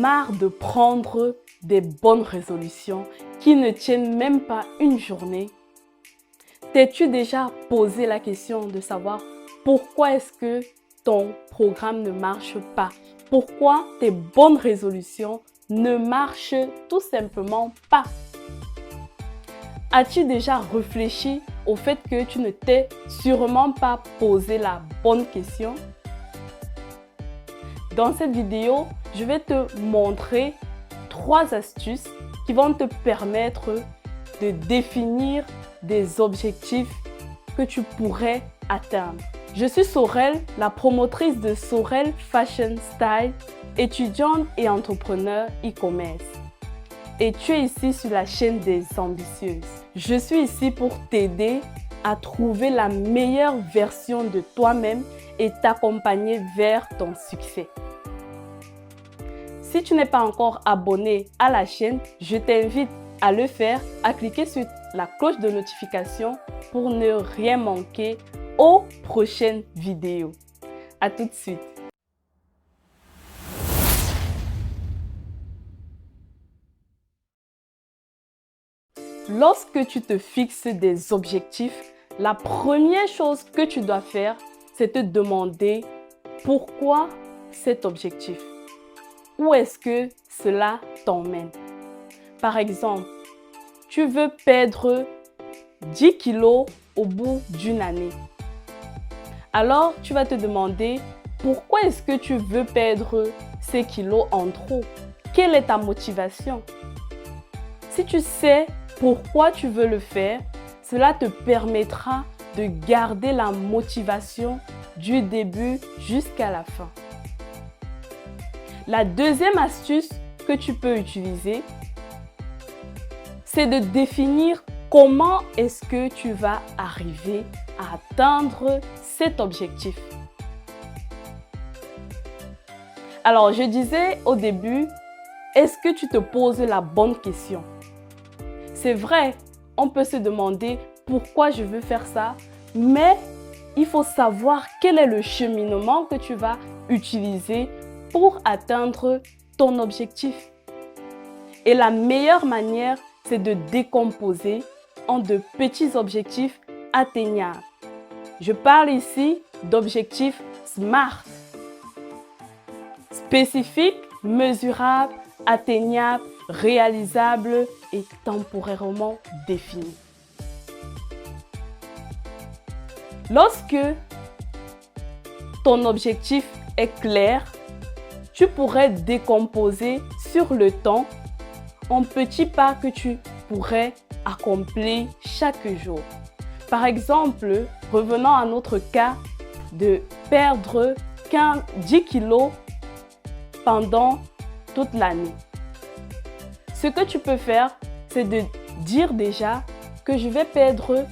marre de prendre des bonnes résolutions qui ne tiennent même pas une journée? T'es-tu déjà posé la question de savoir pourquoi est-ce que ton programme ne marche pas? Pourquoi tes bonnes résolutions ne marchent tout simplement pas? As-tu déjà réfléchi au fait que tu ne t'es sûrement pas posé la bonne question? Dans cette vidéo, je vais te montrer 3 astuces qui vont te permettre de définir des objectifs que tu pourrais atteindre. Je suis Sorel, la promotrice de Sorel Fashion Style, étudiante et entrepreneur e-commerce. Et tu es ici sur la chaîne des ambitieuses. Je suis ici pour t'aider à trouver la meilleure version de toi-même et t'accompagner vers ton succès. Si tu n'es pas encore abonné à la chaîne, je t'invite à le faire, à cliquer sur la cloche de notification pour ne rien manquer aux prochaines vidéos. À tout de suite. Lorsque tu te fixes des objectifs, la première chose que tu dois faire, c'est te demander pourquoi cet objectif. Où est-ce que cela t'emmène? Par exemple, tu veux perdre 10 kilos au bout d'une année. Alors, tu vas te demander pourquoi est-ce que tu veux perdre ces kilos en trop? Quelle est ta motivation? Si tu sais pourquoi tu veux le faire, cela te permettra de garder la motivation du début jusqu'à la fin. La deuxième astuce que tu peux utiliser, c'est de définir comment est-ce que tu vas arriver à atteindre cet objectif. Alors, je disais au début, est-ce que tu te poses la bonne question? C'est vrai, on peut se demander pourquoi je veux faire ça, mais il faut savoir quel est le cheminement que tu vas utiliser pour atteindre ton objectif. Et la meilleure manière, c'est de décomposer en de petits objectifs atteignables. Je parle ici d'objectifs SMART. Spécifiques, mesurables, atteignables, réalisables et temporairement définis. Lorsque ton objectif est clair, tu pourrais décomposer sur le temps en petits pas que tu pourrais accomplir chaque jour. Par exemple, revenons à notre cas de perdre 10 kilos pendant toute l'année. Ce que tu peux faire, c'est de dire déjà que je vais perdre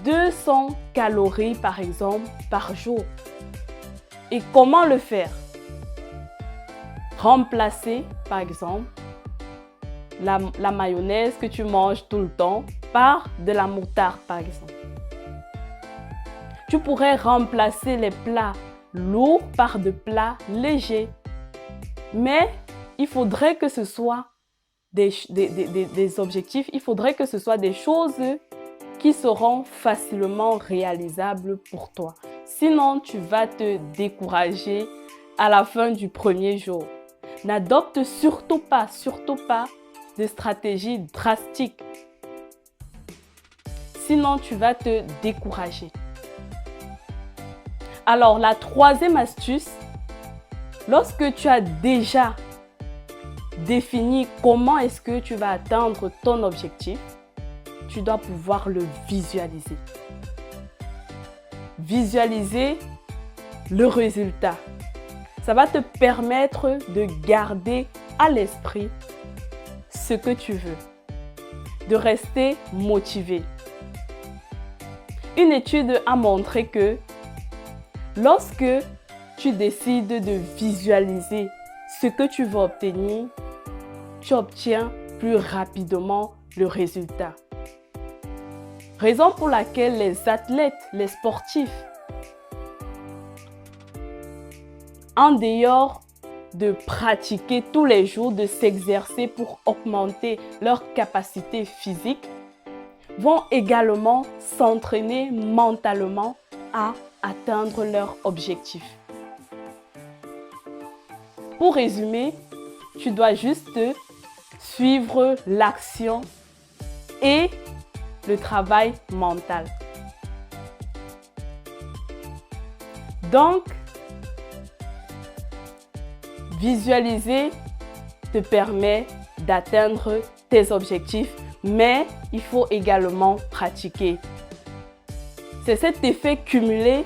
200 calories par exemple par jour. Et comment le faire? Remplacer par exemple la mayonnaise que tu manges tout le temps par de la moutarde par exemple. Tu pourrais remplacer les plats lourds par de plats légers. Mais il faudrait que ce soit des objectifs, il faudrait que ce soit des choses qui seront facilement réalisables pour toi. Sinon, tu vas te décourager à la fin du premier jour. N'adopte surtout pas de stratégie drastique. Sinon, tu vas te décourager. Alors, la troisième astuce, lorsque tu as déjà défini comment est-ce que tu vas atteindre ton objectif, tu dois pouvoir le visualiser. Visualiser le résultat. Ça va te permettre de garder à l'esprit ce que tu veux, de rester motivé. Une étude a montré que lorsque tu décides de visualiser ce que tu veux obtenir, tu obtiens plus rapidement le résultat. Raison pour laquelle les athlètes, les sportifs, en dehors de pratiquer tous les jours, de s'exercer pour augmenter leur capacité physique, vont également s'entraîner mentalement à atteindre leur objectif. Pour résumer, tu dois juste suivre l'action et le travail mental. Donc, visualiser te permet d'atteindre tes objectifs, mais il faut également pratiquer. C'est cet effet cumulé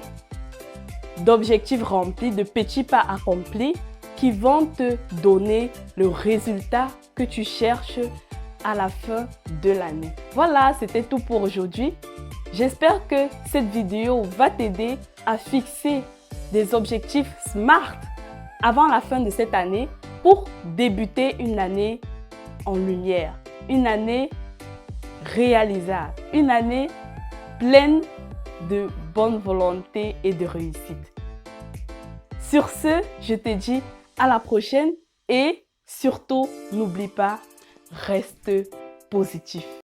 d'objectifs remplis, de petits pas accomplis qui vont te donner le résultat que tu cherches à la fin de l'année. Voilà, c'était tout pour aujourd'hui. J'espère que cette vidéo va t'aider à fixer des objectifs SMART avant la fin de cette année pour débuter une année en lumière, une année réalisable, une année pleine de bonne volonté et de réussite. Sur ce, je te dis à la prochaine et surtout, n'oublie pas, reste positif.